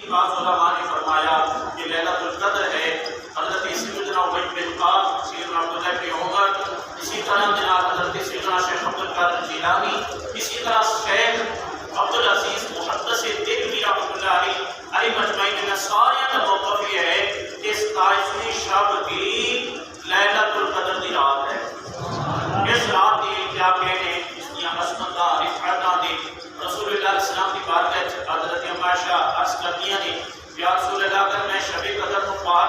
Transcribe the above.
بعض علماء نے فرمایا کہ لیلۃ القدر ہے حضرت سیدنا ابی بن کعب، سیدنا عبداللہ بن عمر، اسی طرح جناب حضرت سیدنا شیخ عبد القادر جیلانی، اسی طرح شیخ عبدالعزیز محدث دہلوی رحمۃ اللہ علیہ مجمعین میں سارے کا موقف یہ ہے کہ 27ویں شب بھی لیلۃ القدر دی رات ہے۔ اس رات کی کیا کہنے، اس کی عظمتاں رفعتاں دی رسول اللہ علیہ السلام کی بارگاہ حضرت عائشہ عرض کرتی ہیں یا رسول اللہ اگر میں شب قدر کو پا